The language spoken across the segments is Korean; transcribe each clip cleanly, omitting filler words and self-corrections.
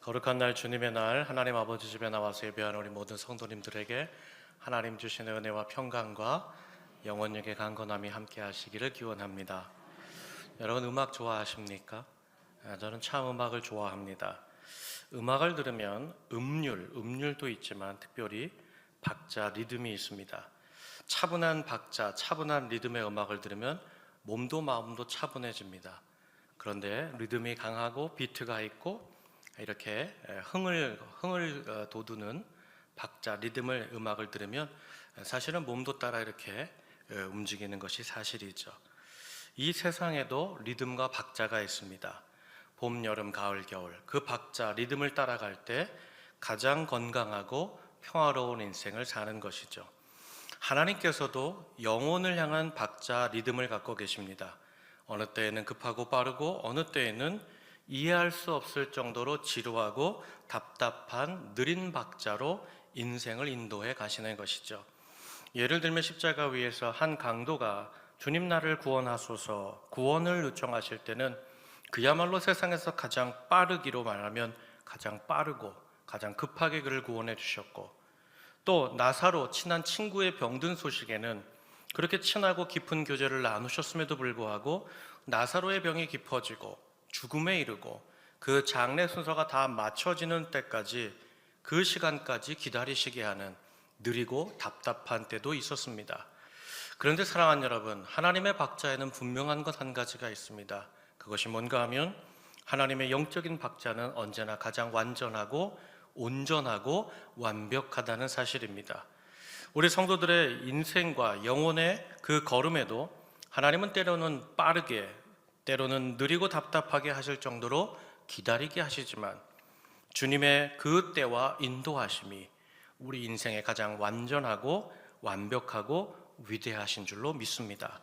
거룩한 날 주님의 날 하나님 아버지 집에 나와서 예배하는 우리 모든 성도님들에게 하나님 주시는 은혜와 평강과 영원하게 강건함이 함께 하시기를 기원합니다. 여러분 음악 좋아하십니까? 저는 참 음악을 좋아합니다. 음악을 들으면 음률도 있지만 특별히 박자, 리듬이 있습니다. 차분한 박자, 차분한 리듬의 음악을 들으면 몸도 마음도 차분해집니다. 그런데 리듬이 강하고 비트가 있고 이렇게 흥을 돋우는 박자, 리듬을 음악을 들으면 사실은 몸도 따라 이렇게 움직이는 것이 사실이죠. 이 세상에도 리듬과 박자가 있습니다. 봄, 여름, 가을, 겨울 그 박자, 리듬을 따라갈 때 가장 건강하고 평화로운 인생을 사는 것이죠. 하나님께서도 영혼을 향한 박자, 리듬을 갖고 계십니다. 어느 때에는 급하고 빠르고 어느 때에는 이해할 수 없을 정도로 지루하고 답답한 느린 박자로 인생을 인도해 가시는 것이죠. 예를 들면 십자가 위에서 한 강도가 주님 나를 구원하소서 구원을 요청하실 때는 그야말로 세상에서 가장 빠르기로 말하면 가장 빠르고 가장 급하게 그를 구원해 주셨고, 또 나사로 친한 친구의 병든 소식에는 그렇게 친하고 깊은 교제를 나누셨음에도 불구하고 나사로의 병이 깊어지고 죽음에 이르고 그 장례 순서가 다 맞춰지는 때까지, 그 시간까지 기다리시게 하는 느리고 답답한 때도 있었습니다. 그런데 사랑하는 여러분, 하나님의 박자에는 분명한 것 한 가지가 있습니다. 그것이 뭔가 하면 하나님의 영적인 박자는 언제나 가장 완전하고 온전하고 완벽하다는 사실입니다. 우리 성도들의 인생과 영혼의 그 걸음에도 하나님은 때로는 빠르게, 때로는 느리고 답답하게 하실 정도로 기다리게 하시지만 주님의 그 때와 인도하심이 우리 인생의 가장 완전하고 완벽하고 위대하신 줄로 믿습니다.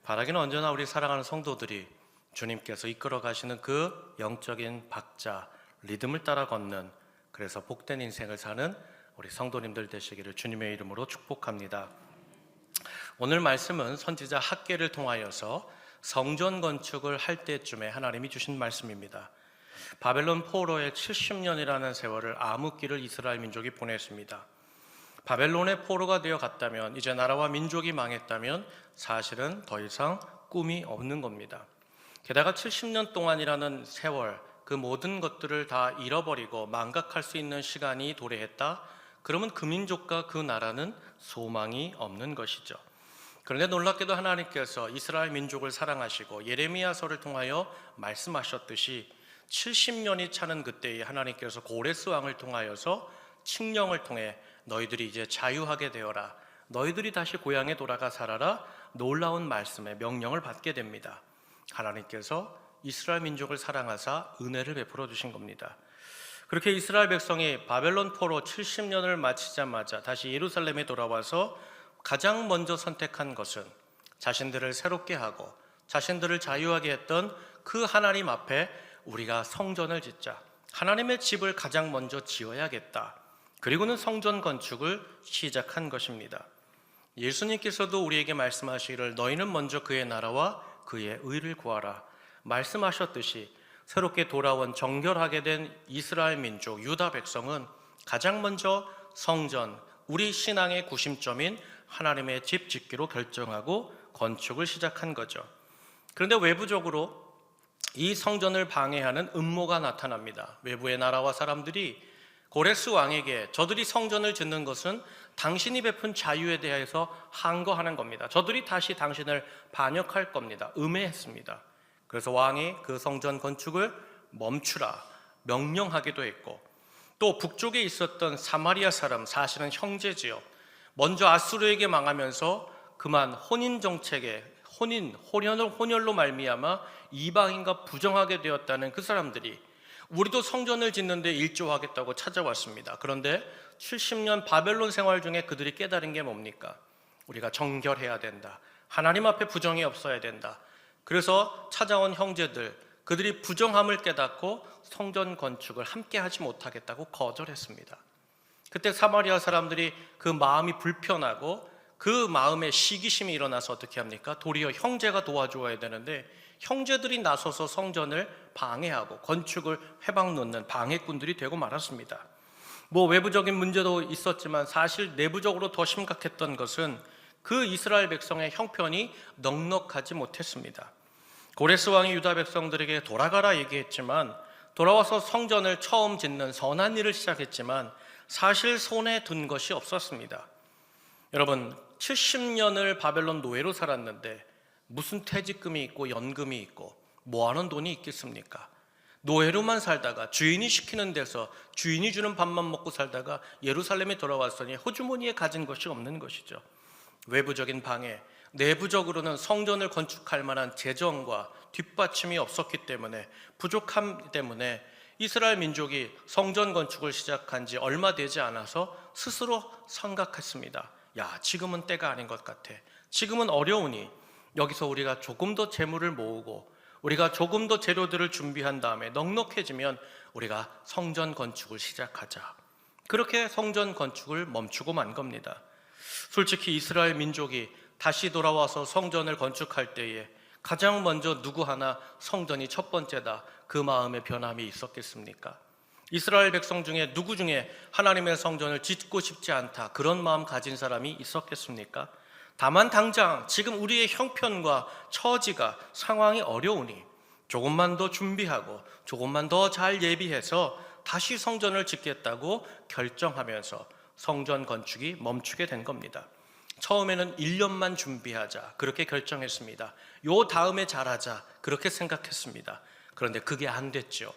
바라기는 언제나 우리 사랑하는 성도들이 주님께서 이끌어 가시는 그 영적인 박자, 리듬을 따라 걷는, 그래서 복된 인생을 사는 우리 성도님들 되시기를 주님의 이름으로 축복합니다. 오늘 말씀은 선지자 학개를 통하여서 성전 건축을 할 때쯤에 하나님이 주신 말씀입니다. 바벨론 포로의 70년이라는 세월을 암흑기를 이스라엘 민족이 보냈습니다. 바벨론의 포로가 되어 갔다면, 이제 나라와 민족이 망했다면 사실은 더 이상 꿈이 없는 겁니다. 게다가 70년 동안이라는 세월, 그 모든 것들을 다 잃어버리고 망각할 수 있는 시간이 도래했다? 그러면 그 민족과 그 나라는 소망이 없는 것이죠. 그런데 놀랍게도 하나님께서 이스라엘 민족을 사랑하시고 예레미야서를 통하여 말씀하셨듯이 70년이 차는 그때에 하나님께서 고레스 왕을 통하여서 칙령을 통해 너희들이 이제 자유하게 되어라, 너희들이 다시 고향에 돌아가 살아라, 놀라운 말씀의 명령을 받게 됩니다. 하나님께서 이스라엘 민족을 사랑하사 은혜를 베풀어 주신 겁니다. 그렇게 이스라엘 백성이 바벨론 포로 70년을 마치자마자 다시 예루살렘에 돌아와서 가장 먼저 선택한 것은 자신들을 새롭게 하고 자신들을 자유하게 했던 그 하나님 앞에 우리가 성전을 짓자, 하나님의 집을 가장 먼저 지어야겠다, 그리고는 성전 건축을 시작한 것입니다. 예수님께서도 우리에게 말씀하시기를 너희는 먼저 그의 나라와 그의 의를 구하라 말씀하셨듯이, 새롭게 돌아온 정결하게 된 이스라엘 민족 유다 백성은 가장 먼저 성전, 우리 신앙의 구심점인 하나님의 집 짓기로 결정하고 건축을 시작한 거죠. 그런데 외부적으로 이 성전을 방해하는 음모가 나타납니다. 외부의 나라와 사람들이 고레스 왕에게 저들이 성전을 짓는 것은 당신이 베푼 자유에 대해서 항거하는 겁니다. 저들이 다시 당신을 반역할 겁니다. 음해했습니다. 그래서 왕이 그 성전 건축을 멈추라 명령하기도 했고, 또 북쪽에 있었던 사마리아 사람, 사실은 형제지요, 먼저 아수르에게 망하면서 그만 혼인 정책에 혼혈로 말미암아 이방인과 부정하게 되었다는 그 사람들이 우리도 성전을 짓는데 일조하겠다고 찾아왔습니다. 그런데 70년 바벨론 생활 중에 그들이 깨달은 게 뭡니까? 우리가 정결해야 된다, 하나님 앞에 부정이 없어야 된다. 그래서 찾아온 형제들, 그들이 부정함을 깨닫고 성전 건축을 함께 하지 못하겠다고 거절했습니다. 그때 사마리아 사람들이 그 마음이 불편하고 그 마음에 시기심이 일어나서 어떻게 합니까? 도리어 형제가 도와주어야 되는데 형제들이 나서서 성전을 방해하고 건축을 회방 놓는 방해꾼들이 되고 말았습니다. 외부적인 문제도 있었지만 사실 내부적으로 더 심각했던 것은 그 이스라엘 백성의 형편이 넉넉하지 못했습니다. 고레스 왕이 유다 백성들에게 돌아가라 얘기했지만, 돌아와서 성전을 처음 짓는 선한 일을 시작했지만 사실 손에 든 것이 없었습니다. 여러분, 70년을 바벨론 노예로 살았는데 무슨 퇴직금이 있고 연금이 있고 뭐하는 돈이 있겠습니까? 노예로만 살다가 주인이 시키는 데서 주인이 주는 밥만 먹고 살다가 예루살렘에 돌아왔으니 호주머니에 가진 것이 없는 것이죠. 외부적인 방해, 내부적으로는 성전을 건축할 만한 재정과 뒷받침이 없었기 때문에, 부족함 때문에 이스라엘 민족이 성전 건축을 시작한 지 얼마 되지 않아서 스스로 생각했습니다. 지금은 때가 아닌 것 같아. 지금은 어려우니 여기서 우리가 조금 더 재물을 모으고 우리가 조금 더 재료들을 준비한 다음에 넉넉해지면 우리가 성전 건축을 시작하자. 그렇게 성전 건축을 멈추고 만 겁니다. 솔직히 이스라엘 민족이 다시 돌아와서 성전을 건축할 때에 가장 먼저 누구 하나 성전이 첫 번째다, 그 마음의 변함이 있었겠습니까? 이스라엘 백성 중에 누구 중에 하나님의 성전을 짓고 싶지 않다, 그런 마음 가진 사람이 있었겠습니까? 다만 당장 지금 우리의 형편과 처지가, 상황이 어려우니 조금만 더 준비하고 조금만 더 잘 예비해서 다시 성전을 짓겠다고 결정하면서 성전 건축이 멈추게 된 겁니다. 처음에는 1년만 준비하자, 그렇게 결정했습니다. 요 다음에 잘하자, 그렇게 생각했습니다. 그런데 그게 안 됐죠.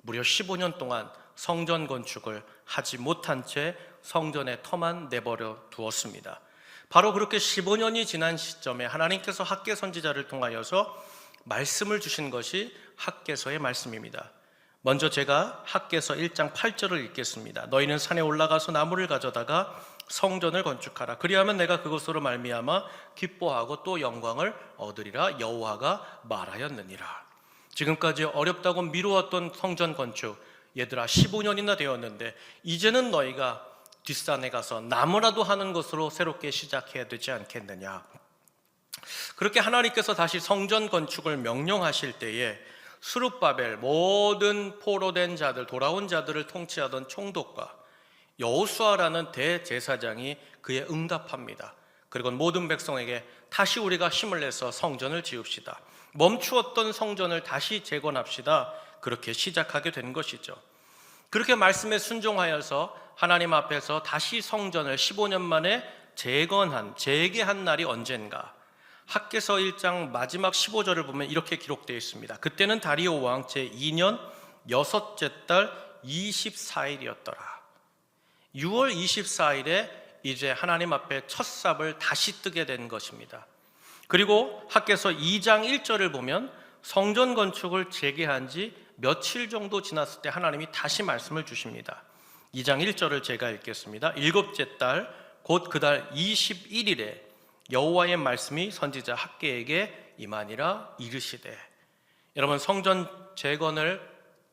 무려 15년 동안 성전 건축을 하지 못한 채 성전의 터만 내버려 두었습니다. 바로 그렇게 15년이 지난 시점에 하나님께서 학개 선지자를 통하여서 말씀을 주신 것이 학개서의 말씀입니다. 먼저 제가 학개서 1장 8절을 읽겠습니다. 너희는 산에 올라가서 나무를 가져다가 성전을 건축하라. 그리하면 내가 그것으로 말미암아 기뻐하고 또 영광을 얻으리라. 여호와가 말하였느니라. 지금까지 어렵다고 미루었던 성전 건축, 얘들아 15년이나 되었는데 이제는 너희가 뒷산에 가서 나무라도 하는 것으로 새롭게 시작해야 되지 않겠느냐. 그렇게 하나님께서 다시 성전 건축을 명령하실 때에 스룹바벨, 모든 포로된 자들, 돌아온 자들을 통치하던 총독과 여호수아라는 대제사장이 그에 응답합니다. 그리고 모든 백성에게 다시 우리가 힘을 내서 성전을 지읍시다, 멈추었던 성전을 다시 재건합시다, 그렇게 시작하게 된 것이죠. 그렇게 말씀에 순종하여서 하나님 앞에서 다시 성전을 15년 만에 재개한 날이 언젠가, 학개서 1장 마지막 15절을 보면 이렇게 기록되어 있습니다. 그때는 다리오 왕 제2년 여섯째 달 24일이었더라. 6월 24일에 이제 하나님 앞에 첫 삽을 다시 뜨게 된 것입니다. 그리고 학개서 2장 1절을 보면 성전 건축을 재개한 지 며칠 정도 지났을 때 하나님이 다시 말씀을 주십니다. 2장 1절을 제가 읽겠습니다. 일곱째 달 곧 그 달 21일에 여호와의 말씀이 선지자 학개에게 임하니라 이르시되. 여러분, 성전 재건을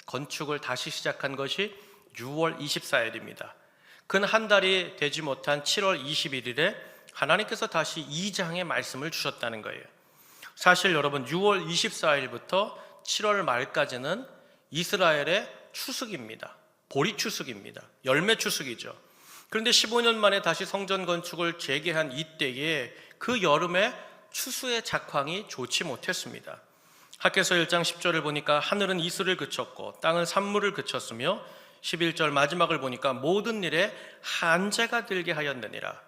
건축을 다시 시작한 것이 6월 24일입니다. 근 한 달이 되지 못한 7월 21일에 하나님께서 다시 2장의 말씀을 주셨다는 거예요. 사실 여러분, 6월 24일부터 7월 말까지는 이스라엘의 추수기입니다. 보리 추수기입니다. 열매 추수기죠. 그런데 15년 만에 다시 성전 건축을 재개한 이때에 그 여름에 추수의 작황이 좋지 못했습니다. 학개서 1장 10절을 보니까 하늘은 이슬을 그쳤고 땅은 산물을 그쳤으며 11절 마지막을 보니까 모든 일에 한재가 들게 하였느니라.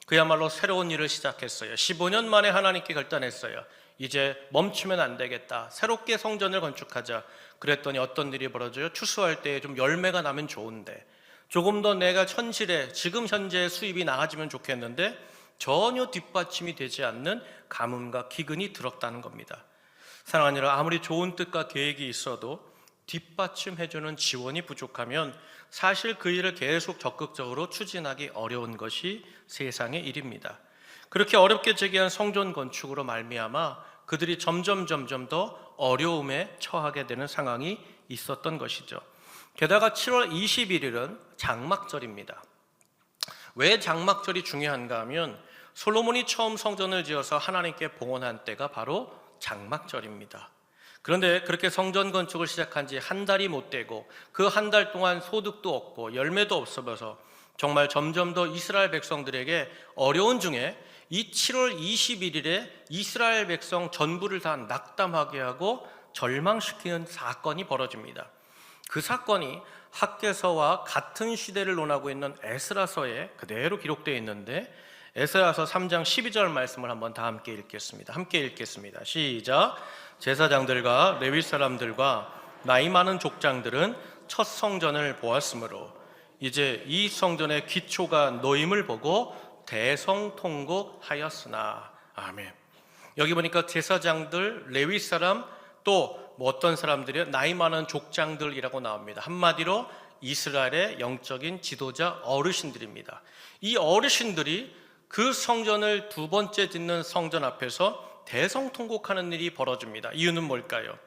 그야말로 새로운 일을 시작했어요. 15년 만에 하나님께 결단했어요. 이제 멈추면 안 되겠다, 새롭게 성전을 건축하자. 그랬더니 어떤 일이 벌어져요? 추수할 때 좀 열매가 나면 좋은데, 조금 더 내가 천실에 지금 현재 수입이 나아지면 좋겠는데 전혀 뒷받침이 되지 않는 가뭄과 기근이 들었다는 겁니다. 사랑하는 여러분, 아무리 좋은 뜻과 계획이 있어도 뒷받침해주는 지원이 부족하면 사실 그 일을 계속 적극적으로 추진하기 어려운 것이 세상의 일입니다. 그렇게 어렵게 재개한 성전 건축으로 말미암아 그들이 점점 더 어려움에 처하게 되는 상황이 있었던 것이죠. 게다가 7월 21일은 장막절입니다. 왜 장막절이 중요한가 하면 솔로몬이 처음 성전을 지어서 하나님께 봉헌한 때가 바로 장막절입니다. 그런데 그렇게 성전 건축을 시작한 지 한 달이 못 되고 그 한 달 동안 소득도 없고 열매도 없어서 정말 점점 더 이스라엘 백성들에게 어려운 중에 이 7월 21일에 이스라엘 백성 전부를 다 낙담하게 하고 절망시키는 사건이 벌어집니다. 그 사건이 학개서와 같은 시대를 논하고 있는 에스라서에 그대로 기록되어 있는데, 에스라서 3장 12절 말씀을 한번 다 함께 읽겠습니다. 함께 읽겠습니다. 시작. 제사장들과 레위 사람들과 나이 많은 족장들은 첫 성전을 보았으므로 이제 이 성전의 기초가 놓임을 보고 대성통곡하였으나. 아멘. 여기 보니까 제사장들, 레위 사람, 또 어떤 사람들이요? 나이 많은 족장들이라고 나옵니다. 한마디로 이스라엘의 영적인 지도자 어르신들입니다. 이 어르신들이 그 성전을 두 번째 짓는 성전 앞에서 대성통곡하는 일이 벌어집니다. 이유는 뭘까요?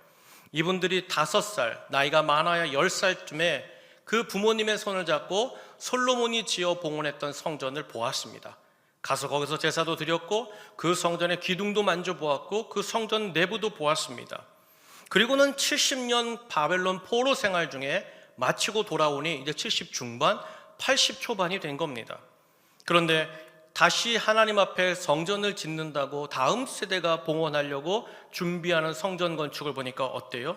이분들이 5살, 나이가 많아야 10살쯤에 그 부모님의 손을 잡고 솔로몬이 지어 봉헌했던 성전을 보았습니다. 가서 거기서 제사도 드렸고 그 성전의 기둥도 만져보았고 그 성전 내부도 보았습니다. 그리고는 70년 바벨론 포로 생활 중에 마치고 돌아오니 이제 70 중반, 80 초반이 된 겁니다. 그런데 다시 하나님 앞에 성전을 짓는다고 다음 세대가 봉헌하려고 준비하는 성전 건축을 보니까 어때요?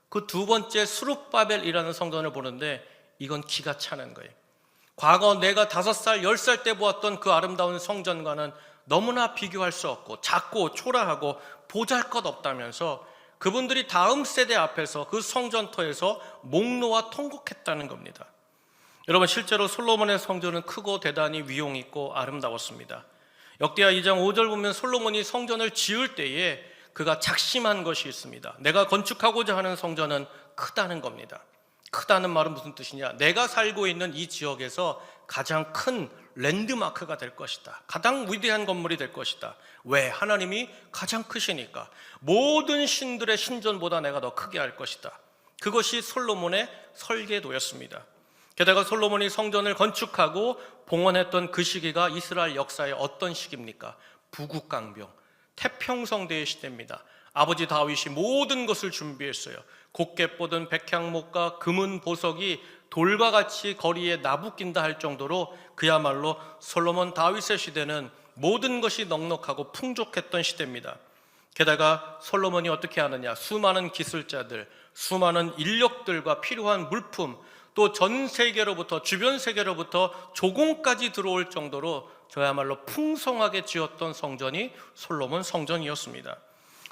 그 두 번째 스룹바벨이라는 성전을 보는데 이건 기가 차는 거예요. 과거 내가 5살, 10살 때 보았던 그 아름다운 성전과는 너무나 비교할 수 없고 작고 초라하고 보잘것없다면서 그분들이 다음 세대 앞에서 그 성전터에서 목 놓아 통곡했다는 겁니다. 여러분, 실제로 솔로몬의 성전은 크고 대단히 위용 있고 아름다웠습니다. 역대하 2장 5절 보면 솔로몬이 성전을 지을 때에 그가 작심한 것이 있습니다. 내가 건축하고자 하는 성전은 크다는 겁니다. 크다는 말은 무슨 뜻이냐? 내가 살고 있는 이 지역에서 가장 큰 랜드마크가 될 것이다. 가장 위대한 건물이 될 것이다. 왜? 하나님이 가장 크시니까. 모든 신들의 신전보다 내가 더 크게 할 것이다. 그것이 솔로몬의 설계도였습니다. 게다가 솔로몬이 성전을 건축하고 봉헌했던 그 시기가 이스라엘 역사의 어떤 시기입니까? 부국강병, 태평성대의 시대입니다. 아버지 다윗이 모든 것을 준비했어요. 곱게 뻗은 백향목과 금은 보석이 돌과 같이 거리에 나부낀다 할 정도로 그야말로 솔로몬 다윗의 시대는 모든 것이 넉넉하고 풍족했던 시대입니다. 게다가 솔로몬이 어떻게 하느냐? 수많은 기술자들, 수많은 인력들과 필요한 물품, 또 전 세계로부터, 주변 세계로부터 조공까지 들어올 정도로 저야말로 풍성하게 지었던 성전이 솔로몬 성전이었습니다.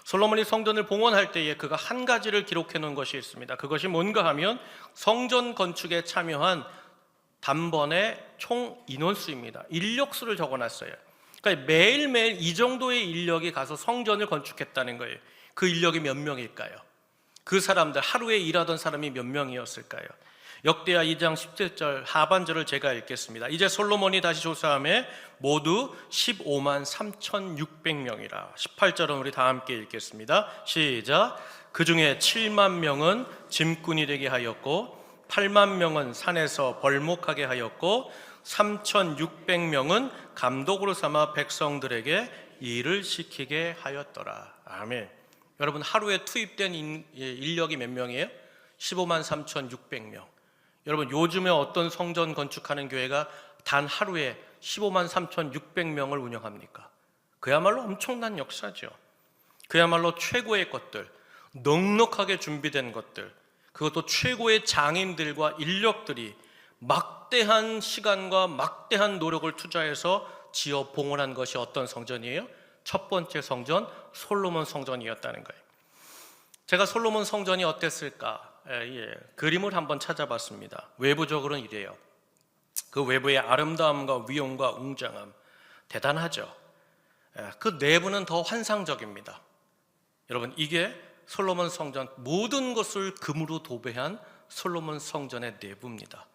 솔로몬이 성전을 봉헌할 때에 그가 한 가지를 기록해 놓은 것이 있습니다. 그것이 뭔가 하면 성전 건축에 참여한 단번의 총 인원수입니다. 인력수를 적어놨어요. 그러니까 매일매일 이 정도의 인력이 가서 성전을 건축했다는 거예요. 그 인력이 몇 명일까요? 그 사람들, 하루에 일하던 사람이 몇 명이었을까요? 역대하 2장 17절 하반절을 제가 읽겠습니다. 이제 솔로몬이 다시 조사하며 모두 15만 3,600명이라. 18절은 우리 다 함께 읽겠습니다. 시작. 그 중에 7만 명은 짐꾼이 되게 하였고 8만 명은 산에서 벌목하게 하였고 3,600명은 감독으로 삼아 백성들에게 일을 시키게 하였더라. 아멘. 여러분, 하루에 투입된 인력이 몇 명이에요? 15만 3,600명. 여러분, 요즘에 어떤 성전 건축하는 교회가 단 하루에 15만 3,600명을 운영합니까? 그야말로 엄청난 역사죠. 그야말로 최고의 것들, 넉넉하게 준비된 것들, 그것도 최고의 장인들과 인력들이 막대한 시간과 막대한 노력을 투자해서 지어 봉헌한 것이 어떤 성전이에요? 첫 번째 성전, 솔로몬 성전이었다는 거예요. 제가 솔로몬 성전이 어땠을까? 그림을 한번 찾아봤습니다. 외부적으로는 이래요. 그 외부의 아름다움과 위용과 웅장함 대단하죠. 그 내부는 더 환상적입니다. 여러분, 이게 솔로몬 성전, 모든 것을 금으로 도배한 솔로몬 성전의 내부입니다.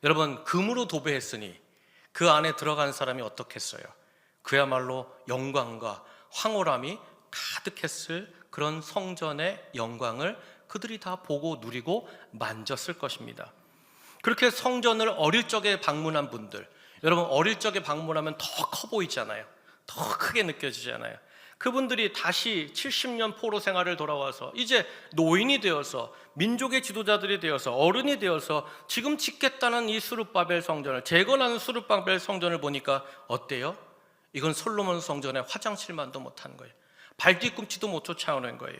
여러분, 금으로 도배했으니 그 안에 들어간 사람이 어떻겠어요? 그야말로 영광과 황홀함이 가득했을 그런 성전의 영광을 그들이 다 보고 누리고 만졌을 것입니다. 그렇게 성전을 어릴 적에 방문한 분들, 여러분, 어릴 적에 방문하면 더 커 보이잖아요. 더 크게 느껴지잖아요. 그분들이 다시 70년 포로 생활을 돌아와서 이제 노인이 되어서 민족의 지도자들이 되어서 어른이 되어서 지금 짓겠다는 이 수룹바벨 성전을, 재건하는 수룹바벨 성전을 보니까 어때요? 이건 솔로몬 성전의 화장실만도 못한 거예요. 발뒤꿈치도 못 쫓아오는 거예요.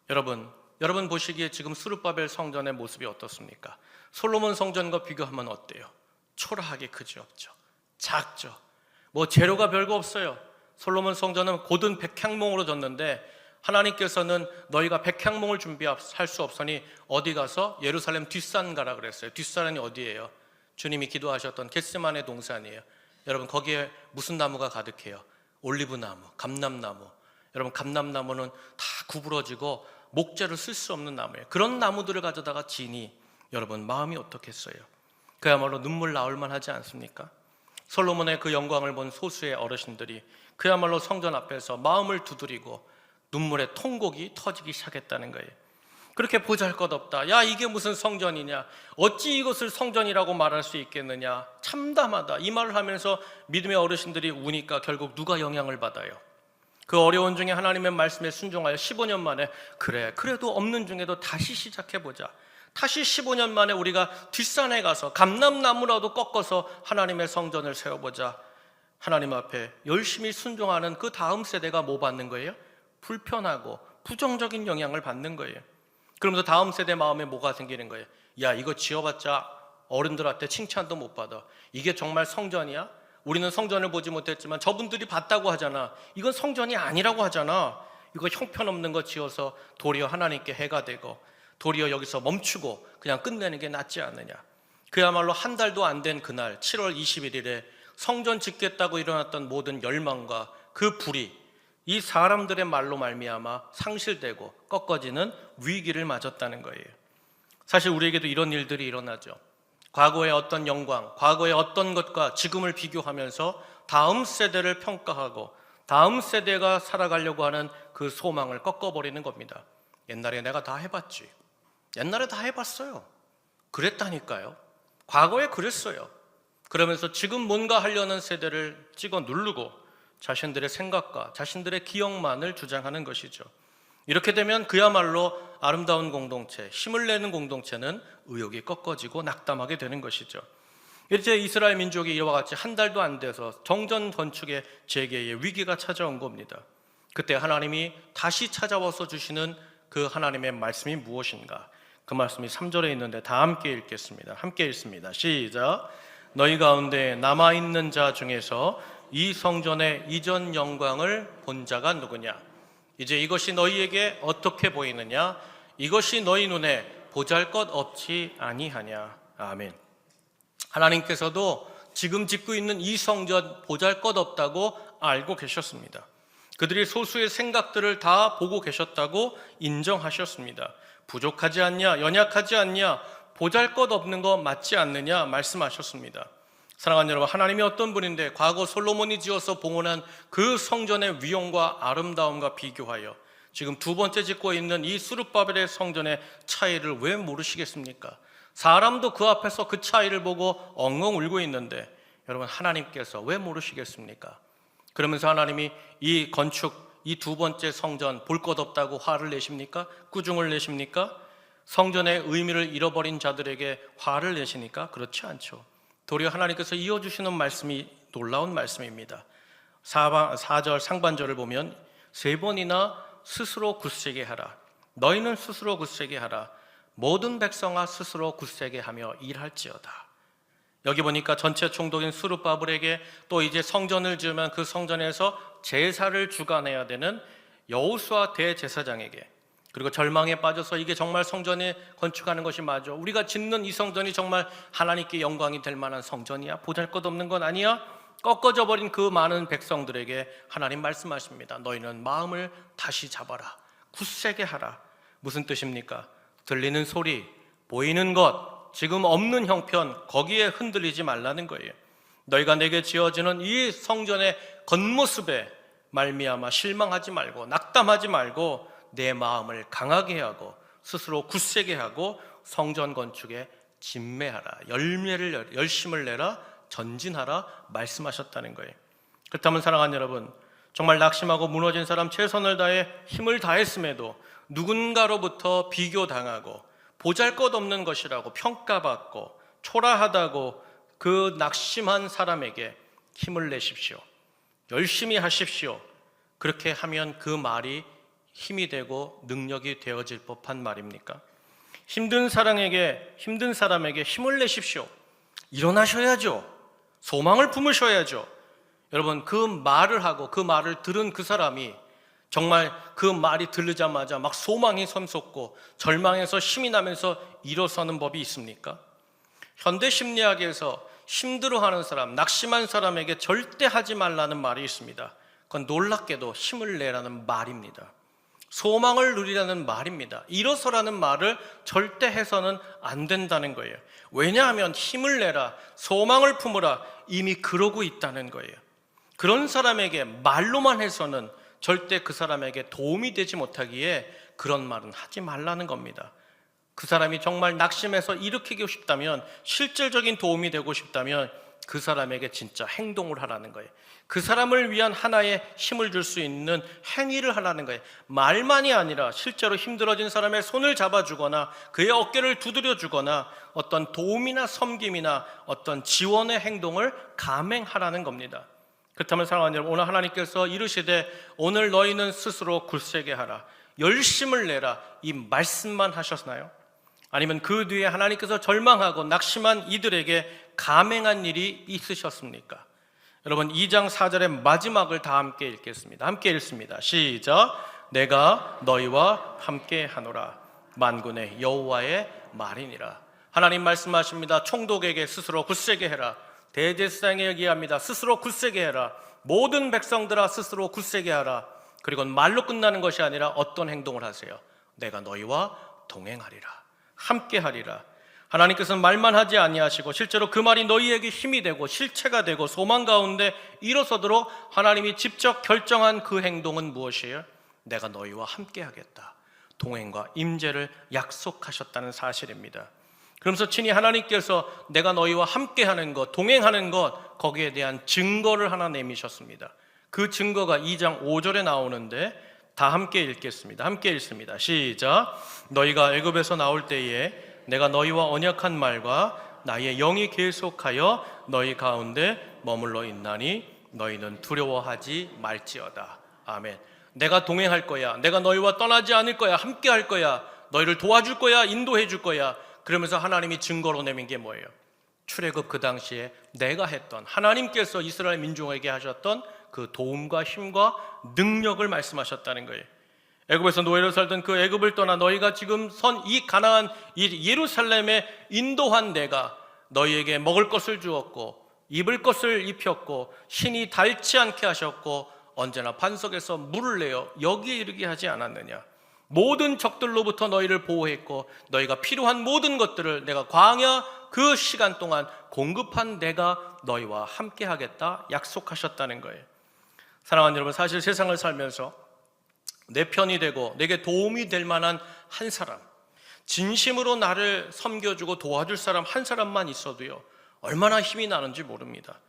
여러분 보시기에 지금 수룹바벨 성전의 모습이 어떻습니까? 솔로몬 성전과 비교하면 어때요? 초라하게 크지 없죠. 작죠. 뭐 재료가 별거 없어요. 솔로몬 성전은 고든 백향목으로 졌는데 하나님께서는 너희가 백향목을 준비할 수 없으니 어디 가서 예루살렘 뒷산 가라 그랬어요. 뒷산이 어디예요? 주님이 기도하셨던 겟세마네 동산이에요. 여러분 거기에 무슨 나무가 가득해요? 올리브나무, 감람나무. 여러분 감람나무는 다 구부러지고 목재를 쓸 수 없는 나무예요. 그런 나무들을 가져다가 지니 여러분 마음이 어떻겠어요? 그야말로 눈물 나올 만하지 않습니까? 솔로몬의 그 영광을 본 소수의 어르신들이 그야말로 성전 앞에서 마음을 두드리고 눈물의 통곡이 터지기 시작했다는 거예요. 그렇게 보잘것없다, 야 이게 무슨 성전이냐, 어찌 이것을 성전이라고 말할 수 있겠느냐, 참담하다, 이 말을 하면서 믿음의 어르신들이 우니까 결국 누가 영향을 받아요? 그 어려운 중에 하나님의 말씀에 순종하여 15년 만에 그래도 없는 중에도 다시 시작해보자, 다시 15년 만에 우리가 뒷산에 가서 감람나무라도 꺾어서 하나님의 성전을 세워보자. 하나님 앞에 열심히 순종하는 그 다음 세대가 뭐 받는 거예요? 불편하고 부정적인 영향을 받는 거예요. 그러면서 다음 세대 마음에 뭐가 생기는 거예요? 야 이거 지어봤자 어른들한테 칭찬도 못 받아, 이게 정말 성전이야? 우리는 성전을 보지 못했지만 저분들이 봤다고 하잖아. 이건 성전이 아니라고 하잖아. 이거 형편없는 거 지어서 도리어 하나님께 해가 되고 도리어 여기서 멈추고 그냥 끝내는 게 낫지 않느냐. 그야말로 한 달도 안 된 그날 7월 21일에 성전 짓겠다고 일어났던 모든 열망과 그 불이 이 사람들의 말로 말미암아 상실되고 꺾어지는 위기를 맞았다는 거예요. 사실 우리에게도 이런 일들이 일어나죠. 과거의 어떤 영광, 과거의 어떤 것과 지금을 비교하면서 다음 세대를 평가하고 다음 세대가 살아가려고 하는 그 소망을 꺾어버리는 겁니다. 옛날에 내가 다 해봤지, 옛날에 다 해봤어요, 그랬다니까요. 과거에 그랬어요. 그러면서 지금 뭔가 하려는 세대를 찍어 누르고 자신들의 생각과 자신들의 기억만을 주장하는 것이죠. 이렇게 되면 그야말로 아름다운 공동체, 힘을 내는 공동체는 의욕이 꺾어지고 낙담하게 되는 것이죠. 이제 이스라엘 민족이 이와 같이 한 달도 안 돼서 정전 건축의 재개의 위기가 찾아온 겁니다. 그때 하나님이 다시 찾아와서 주시는 그 하나님의 말씀이 무엇인가? 그 말씀이 3절에 있는데 다 함께 읽겠습니다. 함께 읽습니다. 시작. 너희 가운데 남아있는 자 중에서 이 성전의 이전 영광을 본 자가 누구냐? 이제 이것이 너희에게 어떻게 보이느냐? 이것이 너희 눈에 보잘것없지 아니하냐? 아멘. 하나님께서도 지금 짓고 있는 이 성전 보잘것없다고 알고 계셨습니다. 그들이 소수의 생각들을 다 보고 계셨다고 인정하셨습니다. 부족하지 않냐? 연약하지 않냐? 보잘것없는 거 맞지 않느냐? 말씀하셨습니다. 사랑하는 여러분, 하나님이 어떤 분인데 과거 솔로몬이 지어서 봉헌한 그 성전의 위엄과 아름다움과 비교하여 지금 두 번째 짓고 있는 이 수룹바벨의 성전의 차이를 왜 모르시겠습니까? 사람도 그 앞에서 그 차이를 보고 엉엉 울고 있는데 여러분, 하나님께서 왜 모르시겠습니까? 그러면서 하나님이 이 건축, 이 두 번째 성전 볼 것 없다고 화를 내십니까? 꾸중을 내십니까? 성전의 의미를 잃어버린 자들에게 화를 내시니까? 그렇지 않죠. 도리어 하나님께서 이어주시는 말씀이 놀라운 말씀입니다. 4절 상반절을 보면 세 번이나 스스로 굳세게 하라. 너희는 스스로 굳세게 하라. 모든 백성아 스스로 굳세게 하며 일할지어다. 여기 보니까 전체 총독인 수룹바벨에게 또 이제 성전을 지으면 그 성전에서 제사를 주관해야 되는 여호수아 대제사장에게, 그리고 절망에 빠져서 이게 정말 성전에 건축하는 것이 맞아? 우리가 짓는 이 성전이 정말 하나님께 영광이 될 만한 성전이야? 보잘것없는 건 아니야? 꺾어져 버린 그 많은 백성들에게 하나님 말씀하십니다. 너희는 마음을 다시 잡아라. 굳세게 하라. 무슨 뜻입니까? 들리는 소리, 보이는 것, 지금 없는 형편, 거기에 흔들리지 말라는 거예요. 너희가 내게 지어지는 이 성전의 겉모습에 말미암아 실망하지 말고 낙담하지 말고 내 마음을 강하게 하고 스스로 굳세게 하고 성전 건축에 진매하라. 열심을 내라. 전진하라 말씀하셨다는 거예요. 그렇다면 사랑하는 여러분, 정말 낙심하고 무너진 사람 최선을 다해 힘을 다했음에도 누군가로부터 비교당하고 보잘것없는 것이라고 평가받고 초라하다고 그 낙심한 사람에게 힘을 내십시오. 열심히 하십시오. 그렇게 하면 그 말이 힘이 되고 능력이 되어질 법한 말입니까? 힘든 사람에게 힘을 내십시오. 일어나셔야죠. 소망을 품으셔야죠. 여러분, 그 말을 하고 그 말을 들은 그 사람이 정말 그 말이 들리자마자 막 소망이 샘솟고 절망에서 힘이 나면서 일어서는 법이 있습니까? 현대 심리학에서 힘들어하는 사람, 낙심한 사람에게 절대 하지 말라는 말이 있습니다. 그건 놀랍게도 힘을 내라는 말입니다. 소망을 누리라는 말입니다. 일어서라는 말을 절대 해서는 안 된다는 거예요. 왜냐하면 힘을 내라, 소망을 품으라 이미 그러고 있다는 거예요. 그런 사람에게 말로만 해서는 절대 그 사람에게 도움이 되지 못하기에 그런 말은 하지 말라는 겁니다. 그 사람이 정말 낙심해서 일으키고 싶다면, 실질적인 도움이 되고 싶다면 그 사람에게 진짜 행동을 하라는 거예요. 그 사람을 위한 하나의 힘을 줄 수 있는 행위를 하라는 거예요. 말만이 아니라 실제로 힘들어진 사람의 손을 잡아주거나 그의 어깨를 두드려주거나 어떤 도움이나 섬김이나 어떤 지원의 행동을 감행하라는 겁니다. 그렇다면 사랑하는 여러분, 오늘 하나님께서 이르시되 오늘 너희는 스스로 굳세게 하라, 열심을 내라, 이 말씀만 하셨나요? 아니면 그 뒤에 하나님께서 절망하고 낙심한 이들에게 감행한 일이 있으셨습니까? 여러분, 2장 4절의 마지막을 다 함께 읽겠습니다. 함께 읽습니다. 시작. 내가 너희와 함께 하노라, 만군의 여호와의 말이니라. 하나님 말씀하십니다. 총독에게 스스로 굳세게 해라. 대제사장에게 얘기합니다. 스스로 굳세게 해라. 모든 백성들아 스스로 굳세게 하라. 그리고 말로 끝나는 것이 아니라 어떤 행동을 하세요? 내가 너희와 동행하리라, 함께하리라. 하나님께서는 말만 하지 아니하시고 실제로 그 말이 너희에게 힘이 되고 실체가 되고 소망 가운데 일어서도록 하나님이 직접 결정한 그 행동은 무엇이에요? 내가 너희와 함께하겠다, 동행과 임재를 약속하셨다는 사실입니다. 그러면서 친히 하나님께서 내가 너희와 함께하는 것, 동행하는 것, 거기에 대한 증거를 하나 내미셨습니다. 그 증거가 2장 5절에 나오는데 다 함께 읽겠습니다. 함께 읽습니다. 시작. 너희가 애굽에서 나올 때에 내가 너희와 언약한 말과 나의 영이 계속하여 너희 가운데 머물러 있나니 너희는 두려워하지 말지어다. 아멘. 내가 동행할 거야. 내가 너희와 떠나지 않을 거야. 함께 할 거야. 너희를 도와줄 거야. 인도해 줄 거야. 그러면서 하나님이 증거로 내민 게 뭐예요? 출애굽 그 당시에 내가 했던, 하나님께서 이스라엘 민족에게 하셨던 그 도움과 힘과 능력을 말씀하셨다는 거예요. 애굽에서 노예로 살던 그 애굽을 떠나 너희가 지금 선 이 가나안 이 예루살렘에 인도한 내가 너희에게 먹을 것을 주었고 입을 것을 입혔고 신이 닳지 않게 하셨고 언제나 반석에서 물을 내어 여기에 이르게 하지 않았느냐. 모든 적들로부터 너희를 보호했고 너희가 필요한 모든 것들을 내가 광야 그 시간 동안 공급한 내가 너희와 함께 하겠다 약속하셨다는 거예요. 사랑하는 여러분, 사실 세상을 살면서 내 편이 되고 내게 도움이 될 만한 한 사람, 진심으로 나를 섬겨주고 도와줄 사람 한 사람만 있어도요 얼마나 힘이 나는지 모릅니다.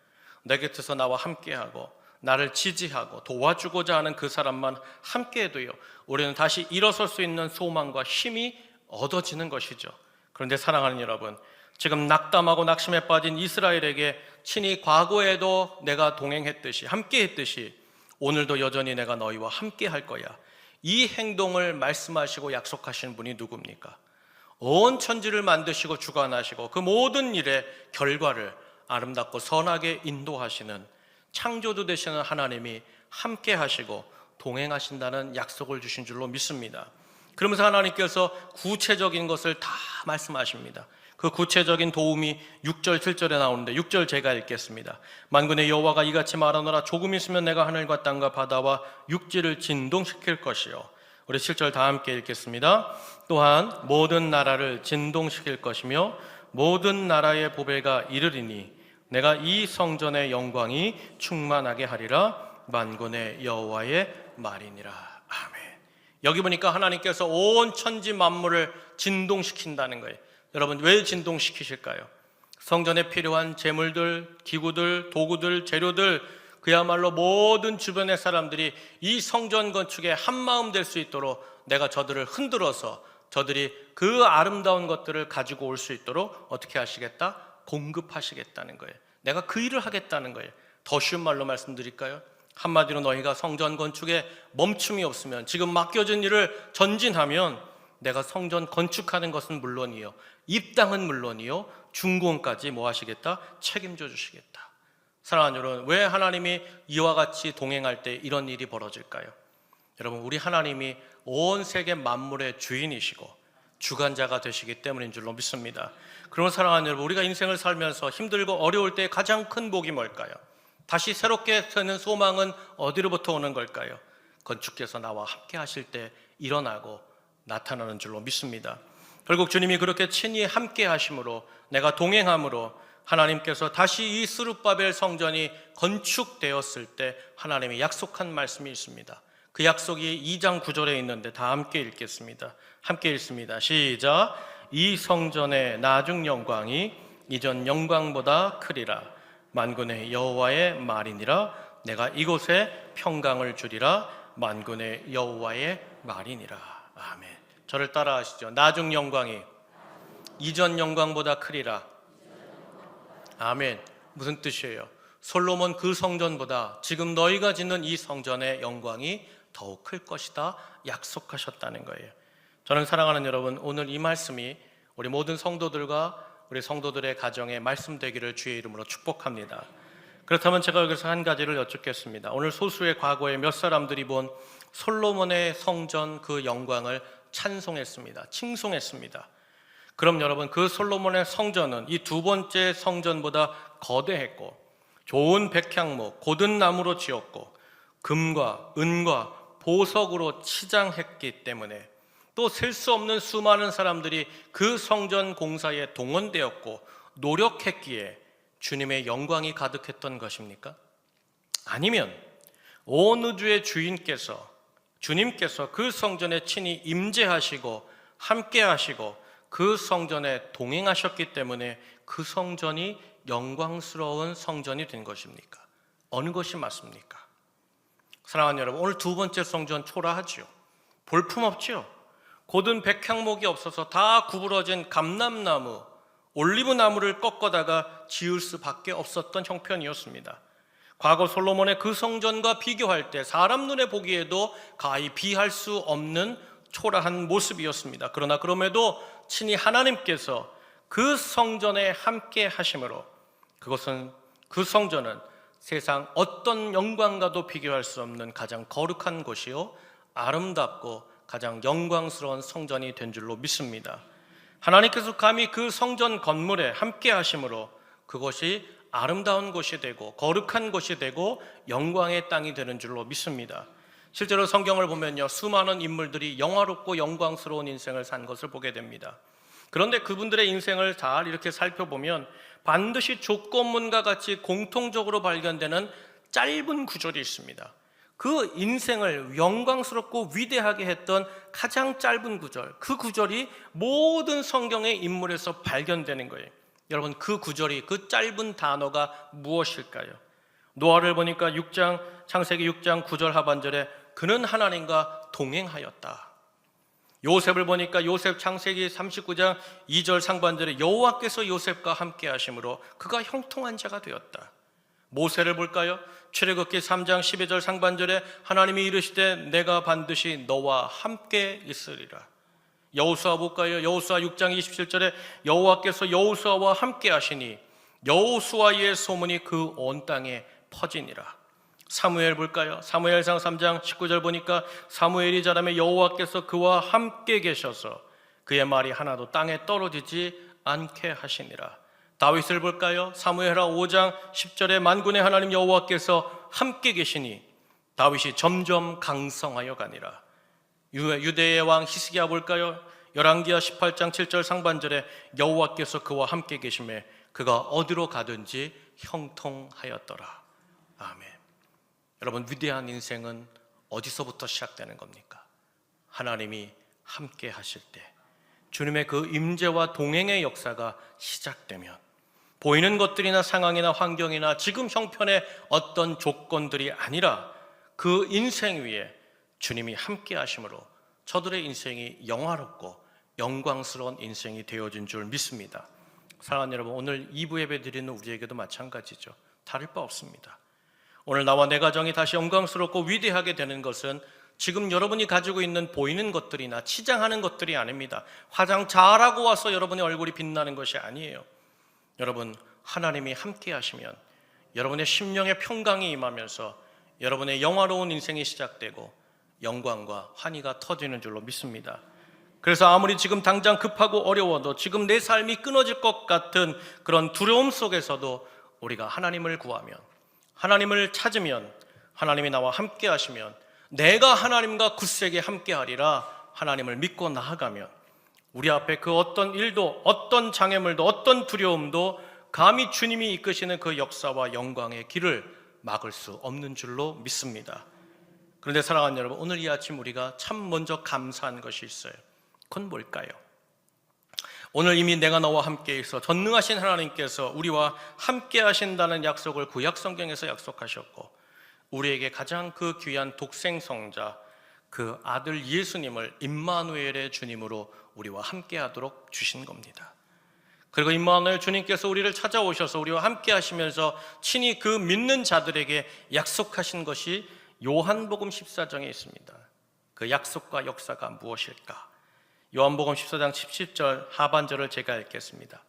내 곁에서 나와 함께하고 나를 지지하고 도와주고자 하는 그 사람만 함께해도요 우리는 다시 일어설 수 있는 소망과 힘이 얻어지는 것이죠. 그런데 사랑하는 여러분, 지금 낙담하고 낙심에 빠진 이스라엘에게 친히 과거에도 내가 동행했듯이 함께했듯이 오늘도 여전히 내가 너희와 함께할 거야, 이 행동을 말씀하시고 약속하신 분이 누굽니까? 온 천지를 만드시고 주관하시고 그 모든 일의 결과를 아름답고 선하게 인도하시는 창조주 되시는 하나님이 함께 하시고 동행하신다는 약속을 주신 줄로 믿습니다. 그러면서 하나님께서 구체적인 것을 다 말씀하십니다. 그 구체적인 도움이 6절 7절에 나오는데 6절 제가 읽겠습니다. 만군의 여호와가 이같이 말하노라, 조금 있으면 내가 하늘과 땅과 바다와 육지를 진동시킬 것이요. 우리 7절 다 함께 읽겠습니다. 또한 모든 나라를 진동시킬 것이며 모든 나라의 보배가 이르리니 내가 이 성전의 영광이 충만하게 하리라, 만군의 여호와의 말이니라. 아멘. 여기 보니까 하나님께서 온 천지 만물을 진동시킨다는 거예요. 여러분, 왜 진동시키실까요? 성전에 필요한 재물들, 기구들, 도구들, 재료들, 그야말로 모든 주변의 사람들이 이 성전 건축에 한마음 될 수 있도록 내가 저들을 흔들어서 저들이 그 아름다운 것들을 가지고 올 수 있도록 어떻게 하시겠다? 공급하시겠다는 거예요. 내가 그 일을 하겠다는 거예요. 더 쉬운 말로 말씀드릴까요? 한마디로 너희가 성전 건축에 멈춤이 없으면, 지금 맡겨진 일을 전진하면 내가 성전 건축하는 것은 물론이요, 입당은 물론이요, 준공까지 뭐 하시겠다? 책임져 주시겠다. 사랑하는 여러분, 왜 하나님이 이와 같이 동행할 때 이런 일이 벌어질까요? 여러분, 우리 하나님이 온 세계 만물의 주인이시고 주관자가 되시기 때문인 줄로 믿습니다. 그러면 사랑하는 여러분, 우리가 인생을 살면서 힘들고 어려울 때 가장 큰 복이 뭘까요? 다시 새롭게 되는 소망은 어디로부터 오는 걸까요? 건축께서 나와 함께 하실 때 일어나고 나타나는 줄로 믿습니다. 결국 주님이 그렇게 친히 함께 하심으로, 내가 동행함으로 하나님께서 다시 이 스룹바벨 성전이 건축되었을 때 하나님이 약속한 말씀이 있습니다. 그 약속이 2장 9절에 있는데 다 함께 읽겠습니다. 함께 읽습니다. 시작. 이 성전의 나중 영광이 이전 영광보다 크리라. 만군의 여호와의 말이니라. 내가 이곳에 평강을 주리라. 만군의 여호와의 말이니라. 아멘. 저를 따라 하시죠. 나중 영광이 이전 영광보다 크리라. 아멘. 무슨 뜻이에요? 솔로몬 그 성전보다 지금 너희가 짓는 이 성전의 영광이 더욱 클 것이다 약속하셨다는 거예요. 저는 사랑하는 여러분, 오늘 이 말씀이 우리 모든 성도들과 우리 성도들의 가정에 말씀 되기를 주의 이름으로 축복합니다. 그렇다면 제가 여기서 한 가지를 여쭙겠습니다. 오늘 소수의 과거에 몇 사람들이 본 솔로몬의 성전 그 영광을 찬송했습니다. 칭송했습니다. 그럼 여러분, 그 솔로몬의 성전은 이 두 번째 성전보다 거대했고 좋은 백향목, 고든 나무로 지었고 금과 은과 보석으로 치장했기 때문에, 또 셀 수 없는 수많은 사람들이 그 성전 공사에 동원되었고 노력했기에 주님의 영광이 가득했던 것입니까? 아니면 온 우주의 주인께서, 주님께서 그 성전에 친히 임재하시고 함께 하시고 그 성전에 동행하셨기 때문에 그 성전이 영광스러운 성전이 된 것입니까? 어느 것이 맞습니까? 사랑하는 여러분, 오늘 두 번째 성전 초라하죠. 볼품없죠. 고든 백향목이 없어서 다 구부러진 감람나무, 올리브나무를 꺾어다가 지을 수밖에 없었던 형편이었습니다. 과거 솔로몬의 그 성전과 비교할 때 사람 눈에 보기에도 가히 비할 수 없는 초라한 모습이었습니다. 그러나 그럼에도 친히 하나님께서 그 성전에 함께 하심으로, 그것은, 그 성전은 세상 어떤 영광과도 비교할 수 없는 가장 거룩한 곳이요 아름답고 가장 영광스러운 성전이 된 줄로 믿습니다. 하나님께서 감히 그 성전 건물에 함께 하심으로 그것이 아름다운 곳이 되고 거룩한 곳이 되고 영광의 땅이 되는 줄로 믿습니다. 실제로 성경을 보면요, 수많은 인물들이 영화롭고 영광스러운 인생을 산 것을 보게 됩니다. 그런데 그분들의 인생을 잘 이렇게 살펴보면 반드시 조건문과 같이 공통적으로 발견되는 짧은 구절이 있습니다. 그 인생을 영광스럽고 위대하게 했던 가장 짧은 구절, 그 구절이 모든 성경의 인물에서 발견되는 거예요. 여러분, 그 구절이, 그 짧은 단어가 무엇일까요? 노아를 보니까 창세기 6장 9절 하반절에 그는 하나님과 동행하였다. 요셉을 보니까 요셉 창세기 39장 2절 상반절에 여호와께서 요셉과 함께 하심으로 그가 형통한 자가 되었다. 모세를 볼까요? 출애굽기 3장 12절 상반절에 하나님이 이르시되 내가 반드시 너와 함께 있으리라. 여호수아 볼까요? 여호수아 6장 27절에 여호와께서 여호수아와 함께 하시니 여호수아의 소문이 그 온 땅에 퍼지니라. 사무엘 볼까요? 사무엘상 3장 19절 보니까 사무엘이 자라매 여호와께서 그와 함께 계셔서 그의 말이 하나도 땅에 떨어지지 않게 하시니라. 다윗을 볼까요? 사무엘하 5장 10절에 만군의 하나님 여호와께서 함께 계시니 다윗이 점점 강성하여 가니라. 유대의 왕 히스기야 볼까요? 열왕기하 18장 7절 상반절에 여호와께서 그와 함께 계심에 그가 어디로 가든지 형통하였더라. 아멘. 여러분, 위대한 인생은 어디서부터 시작되는 겁니까? 하나님이 함께 하실 때, 주님의 그 임재와 동행의 역사가 시작되면, 보이는 것들이나 상황이나 환경이나 지금 형편의 어떤 조건들이 아니라 그 인생 위에 주님이 함께 하심으로 저들의 인생이 영화롭고 영광스러운 인생이 되어진 줄 믿습니다. 사랑하는 여러분, 오늘 2부 예배 드리는 우리에게도 마찬가지죠. 다를 바 없습니다. 오늘 나와 내 가정이 다시 영광스럽고 위대하게 되는 것은 지금 여러분이 가지고 있는 보이는 것들이나 치장하는 것들이 아닙니다. 화장 잘하고 와서 여러분의 얼굴이 빛나는 것이 아니에요. 여러분, 하나님이 함께 하시면 여러분의 심령의 평강이 임하면서 여러분의 영화로운 인생이 시작되고 영광과 환희가 터지는 줄로 믿습니다. 그래서 아무리 지금 당장 급하고 어려워도 지금 내 삶이 끊어질 것 같은 그런 두려움 속에서도 우리가 하나님을 구하면, 하나님을 찾으면, 하나님이 나와 함께 하시면 내가 하나님과 굳세게 함께 하리라 하나님을 믿고 나아가면 우리 앞에 그 어떤 일도, 어떤 장애물도, 어떤 두려움도 감히 주님이 이끄시는 그 역사와 영광의 길을 막을 수 없는 줄로 믿습니다. 그런데 사랑하는 여러분, 오늘 이 아침 우리가 참 먼저 감사한 것이 있어요. 그건 뭘까요? 오늘 이미 내가 너와 함께 있어 전능하신 하나님께서 우리와 함께 하신다는 약속을 구약 성경에서 약속하셨고 우리에게 가장 그 귀한 독생성자 그 아들 예수님을 임마누엘의 주님으로 우리와 함께 하도록 주신 겁니다. 그리고 임마누엘 주님께서 우리를 찾아오셔서 우리와 함께 하시면서 친히 그 믿는 자들에게 약속하신 것이 요한복음 14장에 있습니다. 그 약속과 역사가 무엇일까? 요한복음 14장 17절 하반절을 제가 읽겠습니다.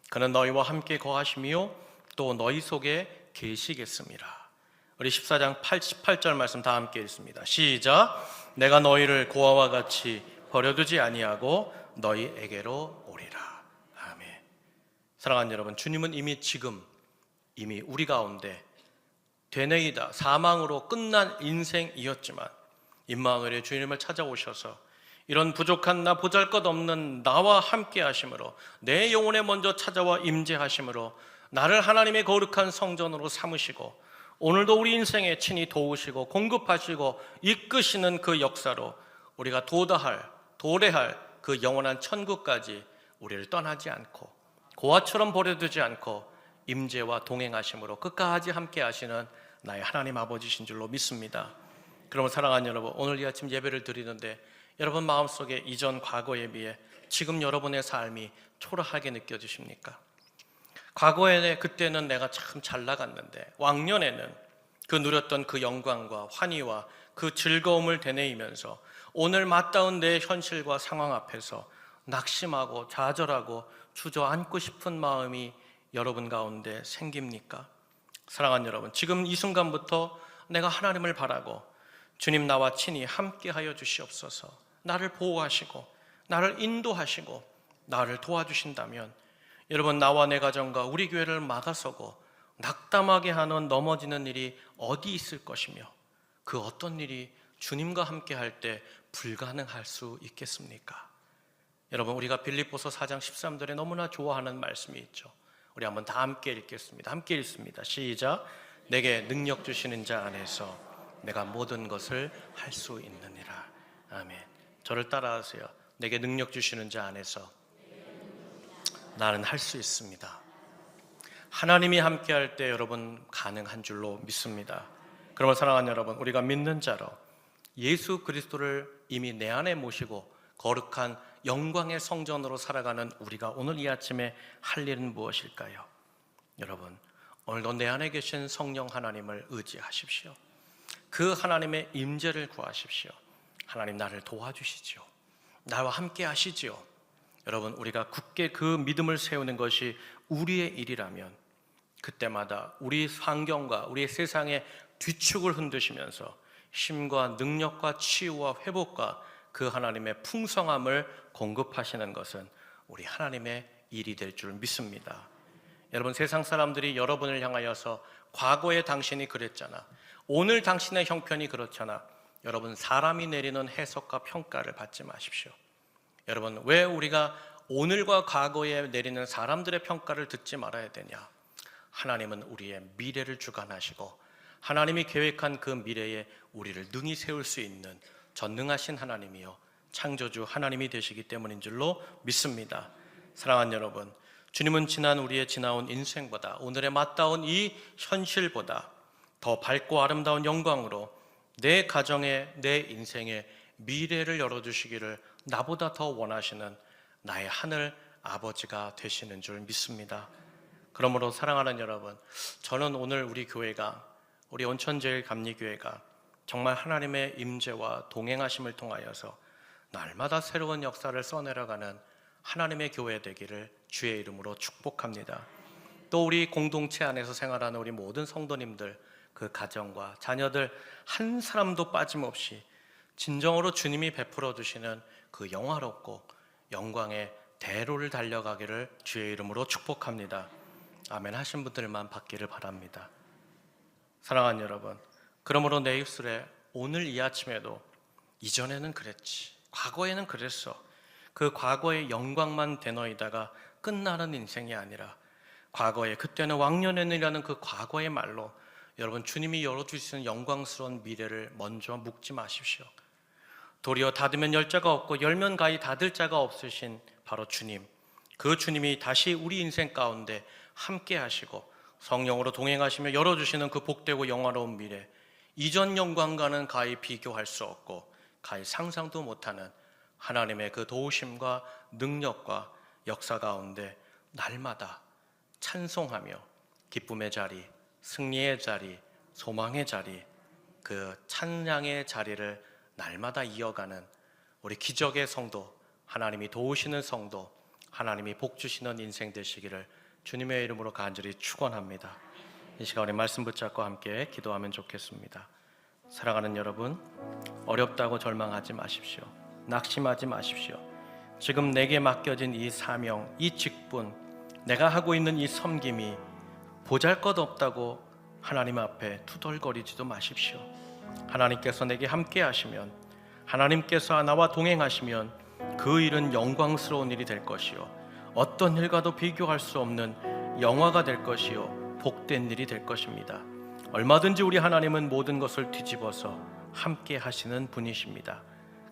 그는 너희와 함께 거하시며 또 너희 속에 계시겠습니다. 우리 14장 88절 말씀 다 함께 읽습니다. 시작. 내가 너희를 고아와 같이 버려두지 아니하고 너희에게로 오리라. 아멘. 사랑하는 여러분, 주님은 이미 우리 가운데 되뇌이다 사망으로 끝난 인생이었지만 임마누엘의 주님을 찾아오셔서 이런 부족한 나 보잘것없는 나와 함께 하심으로 내 영혼에 먼저 찾아와 임재하심으로 나를 하나님의 거룩한 성전으로 삼으시고 오늘도 우리 인생에 친히 도우시고 공급하시고 이끄시는 그 역사로 우리가 도래할 그 영원한 천국까지 우리를 떠나지 않고 고아처럼 버려두지 않고 임재와 동행하심으로 끝까지 함께 하시는 나의 하나님 아버지신 줄로 믿습니다. 그러면 사랑하는 여러분, 오늘 이 아침 예배를 드리는데 여러분 마음속에 이전 과거에 비해 지금 여러분의 삶이 초라하게 느껴지십니까? 과거에 그때는 내가 참 잘 나갔는데 왕년에는 그 누렸던 그 영광과 환희와 그 즐거움을 되뇌이면서 오늘 맞닿은 내 현실과 상황 앞에서 낙심하고 좌절하고 주저앉고 싶은 마음이 여러분 가운데 생깁니까? 사랑하는 여러분, 지금 이 순간부터 내가 하나님을 바라고 주님 나와 친히 함께하여 주시옵소서. 나를 보호하시고 나를 인도하시고 나를 도와주신다면 여러분 나와 내 가정과 우리 교회를 막아서고 낙담하게 하는 넘어지는 일이 어디 있을 것이며 그 어떤 일이 주님과 함께할 때 불가능할 수 있겠습니까? 여러분 우리가 빌립보서 4장 13절에 너무나 좋아하는 말씀이 있죠. 우리 한번 다 함께 읽겠습니다. 함께 읽습니다. 시작. 내게 능력 주시는 자 안에서 내가 모든 것을 할 수 있느니라. 아멘. 저를 따라하세요. 내게 능력 주시는 자 안에서 나는 할 수 있습니다. 하나님이 함께할 때 여러분 가능한 줄로 믿습니다. 그러면 사랑하는 여러분, 우리가 믿는 자로 예수 그리스도를 이미 내 안에 모시고 거룩한 영광의 성전으로 살아가는 우리가 오늘 이 아침에 할 일은 무엇일까요? 여러분, 오늘도 내 안에 계신 성령 하나님을 의지하십시오. 그 하나님의 임재를 구하십시오. 하나님 나를 도와주시지요. 나와 함께 하시지요. 여러분 우리가 굳게 그 믿음을 세우는 것이 우리의 일이라면 그때마다 우리 환경과 우리 세상의 뒤축을 흔드시면서 힘과 능력과 치유와 회복과 그 하나님의 풍성함을 공급하시는 것은 우리 하나님의 일이 될 줄 믿습니다. 여러분 세상 사람들이 여러분을 향하여서 과거에 당신이 그랬잖아, 오늘 당신의 형편이 그렇잖아, 여러분 사람이 내리는 해석과 평가를 받지 마십시오. 여러분 왜 우리가 오늘과 과거에 내리는 사람들의 평가를 듣지 말아야 되냐? 하나님은 우리의 미래를 주관하시고 하나님이 계획한 그 미래에 우리를 능히 세울 수 있는 전능하신 하나님이요 창조주 하나님이 되시기 때문인 줄로 믿습니다. 사랑하는 여러분, 주님은 지난 우리의 지나온 인생보다, 오늘의 맞닿은 이 현실보다 더 밝고 아름다운 영광으로 내 가정에, 내 인생에 미래를 열어주시기를 나보다 더 원하시는 나의 하늘 아버지가 되시는 줄 믿습니다. 그러므로 사랑하는 여러분, 저는 오늘 우리 교회가, 우리 온천제일감리교회가 정말 하나님의 임재와 동행하심을 통하여서 날마다 새로운 역사를 써내려가는 하나님의 교회 되기를 주의 이름으로 축복합니다. 또 우리 공동체 안에서 생활하는 우리 모든 성도님들, 그 가정과 자녀들 한 사람도 빠짐없이 진정으로 주님이 베풀어 주시는 그 영화롭고 영광의 대로를 달려가기를 주의 이름으로 축복합니다. 아멘 하신 분들만 받기를 바랍니다. 사랑하는 여러분, 그러므로 내 입술에 오늘 이 아침에도 이전에는 그랬지, 과거에는 그랬어, 그 과거의 영광만 되너이다가 끝나는 인생이 아니라 과거에 그때는 왕년에는이라는 그 과거의 말로 여러분 주님이 열어주시는 영광스러운 미래를 먼저 묵지 마십시오. 도리어 닫으면 열 자가 없고 열면 가히 닫을 자가 없으신 바로 주님, 그 주님이 다시 우리 인생 가운데 함께 하시고 성령으로 동행하시며 열어주시는 그 복되고 영화로운 미래, 이전 영광과는 가히 비교할 수 없고 가히 상상도 못하는 하나님의 그 도우심과 능력과 역사 가운데 날마다 찬송하며 기쁨의 자리, 승리의 자리, 소망의 자리, 그 찬양의 자리를 날마다 이어가는 우리 기적의 성도, 하나님이 도우시는 성도, 하나님이 복 주시는 인생 되시기를 주님의 이름으로 간절히 축원합니다. 이 시간 우리 말씀 붙잡고 함께 기도하면 좋겠습니다. 사랑하는 여러분, 어렵다고 절망하지 마십시오. 낙심하지 마십시오. 지금 내게 맡겨진 이 사명, 이 직분, 내가 하고 있는 이 섬김이 보잘것없다고 하나님 앞에 투덜거리지도 마십시오. 하나님께서 내게 함께 하시면, 하나님께서 나와 동행하시면 그 일은 영광스러운 일이 될 것이요, 어떤 일과도 비교할 수 없는 영화가 될 것이요, 복된 일이 될 것입니다. 얼마든지 우리 하나님은 모든 것을 뒤집어서 함께 하시는 분이십니다.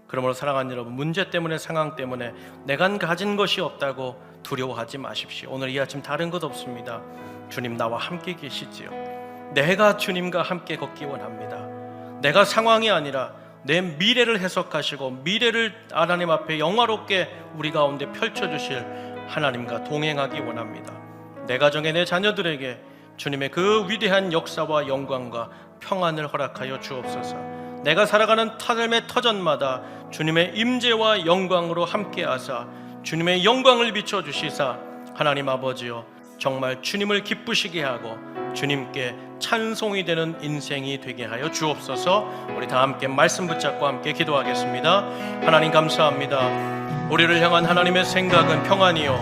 그러므로 사랑하는 여러분, 문제 때문에, 상황 때문에 내가 가진 것이 없다고 두려워하지 마십시오. 오늘 이 아침 다른 것 없습니다. 주님 나와 함께 계시지요. 내가 주님과 함께 걷기 원합니다. 내가 상황이 아니라 내 미래를 해석하시고 미래를 하나님 앞에 영화롭게 우리 가운데 펼쳐주실 하나님과 동행하기 원합니다. 내 가정에, 내 자녀들에게 주님의 그 위대한 역사와 영광과 평안을 허락하여 주옵소서. 내가 살아가는 삶의 터전마다 주님의 임재와 영광으로 함께하사 주님의 영광을 비춰주시사 하나님 아버지여, 정말 주님을 기쁘시게 하고 주님께 찬송이 되는 인생이 되게 하여 주옵소서. 우리 다 함께 말씀 붙잡고 함께 기도하겠습니다. 하나님 감사합니다. 우리를 향한 하나님의 생각은 평안이요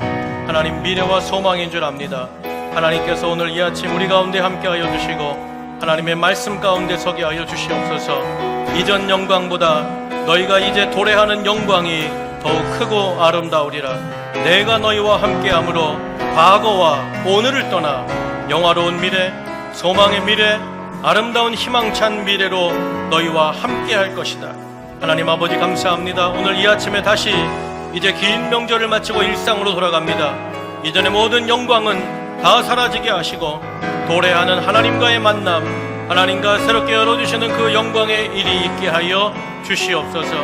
하나님 미래와 소망인 줄 압니다. 하나님께서 오늘 이 아침 우리 가운데 함께하여 주시고 하나님의 말씀 가운데 서게 하여 주시옵소서. 이전 영광보다 너희가 이제 도래하는 영광이 더욱 크고 아름다우리라. 내가 너희와 함께함으로 과거와 오늘을 떠나 영화로운 미래, 소망의 미래, 아름다운 희망찬 미래로 너희와 함께할 것이다. 하나님 아버지 감사합니다. 오늘 이 아침에 다시 이제 긴 명절을 마치고 일상으로 돌아갑니다. 이전의 모든 영광은 다 사라지게 하시고 도래하는 하나님과의 만남, 하나님과 새롭게 열어주시는 그 영광의 일이 있게 하여 주시옵소서.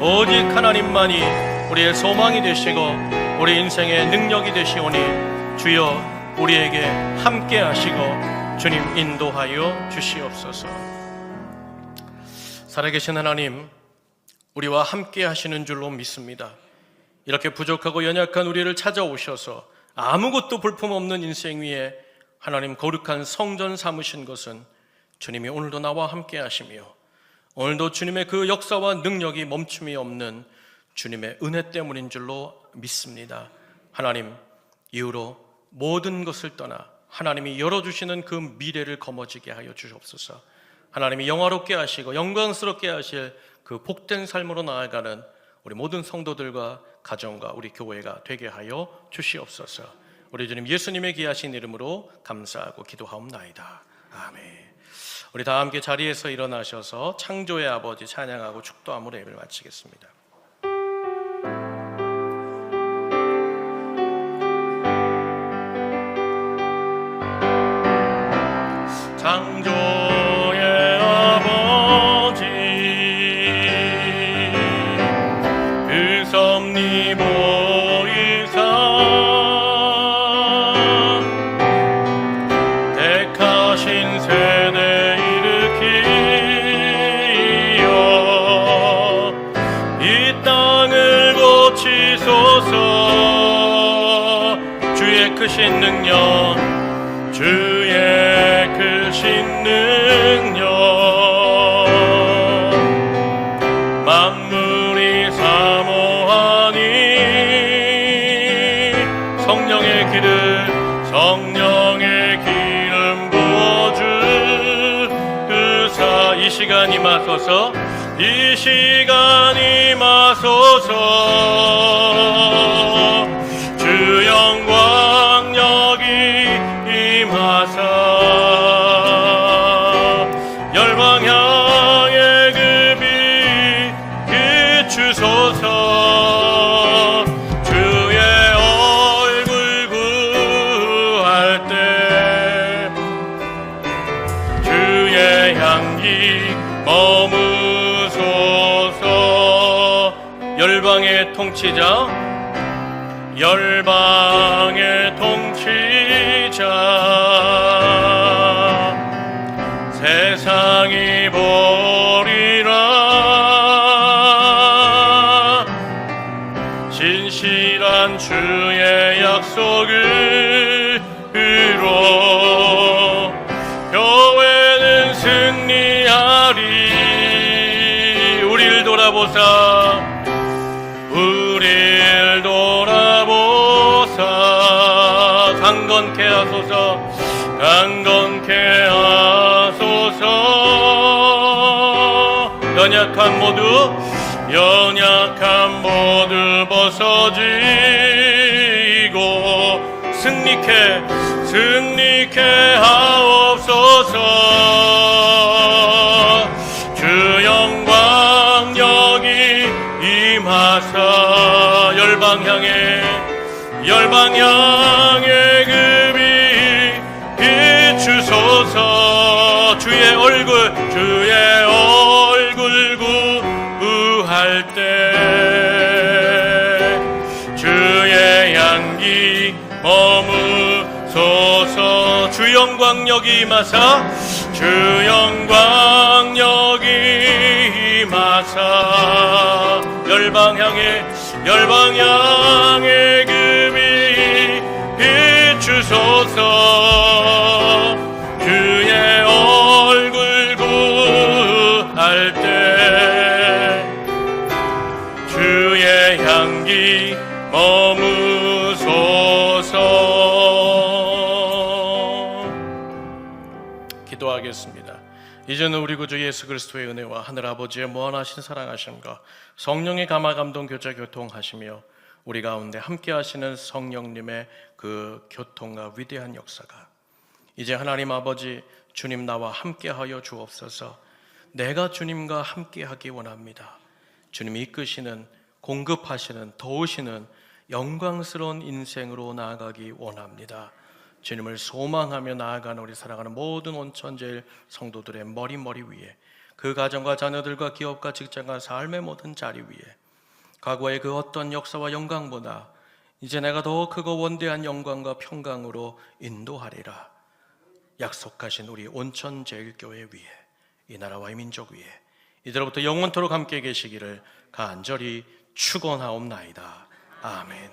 오직 하나님만이 우리의 소망이 되시고 우리 인생의 능력이 되시오니 주여 우리에게 함께 하시고 주님 인도하여 주시옵소서. 살아계신 하나님, 우리와 함께 하시는 줄로 믿습니다. 이렇게 부족하고 연약한 우리를 찾아오셔서 아무것도 볼품없는 인생 위에 하나님 거룩한 성전 삼으신 것은 주님이 오늘도 나와 함께 하시며 오늘도 주님의 그 역사와 능력이 멈춤이 없는 주님의 은혜 때문인 줄로 믿습니다. 하나님, 이후로 모든 것을 떠나 하나님이 열어주시는 그 미래를 거머쥐게 하여 주옵소서. 하나님이 영화롭게 하시고 영광스럽게 하실 그 복된 삶으로 나아가는 우리 모든 성도들과 가정과 우리 교회가 되게 하여 주시옵소서. 우리 주님 예수님의 귀하신 이름으로 감사하고 기도하옵나이다. 아멘. 우리 다 함께 자리에서 일어나셔서 창조의 아버지 찬양하고 축도함으로 예배를 마치겠습니다. 창조의 아버지 그 섭리 보이사 택하신 세대 일으키어 이 땅을 고치소서. 주의 크신 능력, 주의 크신 능력, 만물이 사모하니 성령의 기름 부어주사. 이 시간 임하소서, 이 시간 임하소서. 주 영광 여기 임하사 열방 향해 그 빛 비추소서. 주의 얼굴 구할 때 주의 향기 머무소서. 열방의 통치자, 열방의 통치자, 세상이 보리라. 진실한 주의 약속을 이뤄 교회는 승리하리. 우릴 돌아보사, 우릴 돌아보사. 강건케 하소서, 강건케 하소서. 연약한 모두 벗어지고 승리케 하옵소서. 주 영광 여기 임하사 열방 향해 그 빛 비추소서. 주의 얼굴 구할 때 주의 향기 머무소서. 주 영광 여기 임하사, 주 영광 여기 임하사 열방 향해 그 빛 비추소서. 주의 얼굴 구할 때 주의 향기 머무소서. 기도하겠습니다. 이제는 우리 구주 예수 그리스도의 은혜와 하늘 아버지의 무한하신 사랑하심과 성령의 감화 감동 교제 교통하시며 우리 가운데 함께 하시는 성령님의 그 교통과 위대한 역사가 이제 하나님 아버지 주님 나와 함께 하여 주옵소서. 내가 주님과 함께 하기 원합니다. 주님이 이끄시는, 공급하시는, 도우시는 영광스러운 인생으로 나아가기 원합니다. 주님을 소망하며 나아가는 우리 사랑하는 모든 온천제일 성도들의 머리 위에, 그 가정과 자녀들과 기업과 직장과 삶의 모든 자리 위에 과거의 그 어떤 역사와 영광보다 이제 내가 더 크고 원대한 영광과 평강으로 인도하리라 약속하신 우리 온천제일교회 위에, 이 나라와 이 민족 위에 이제로부터 영원토록 함께 계시기를 간절히 축원하옵나이다. 아멘.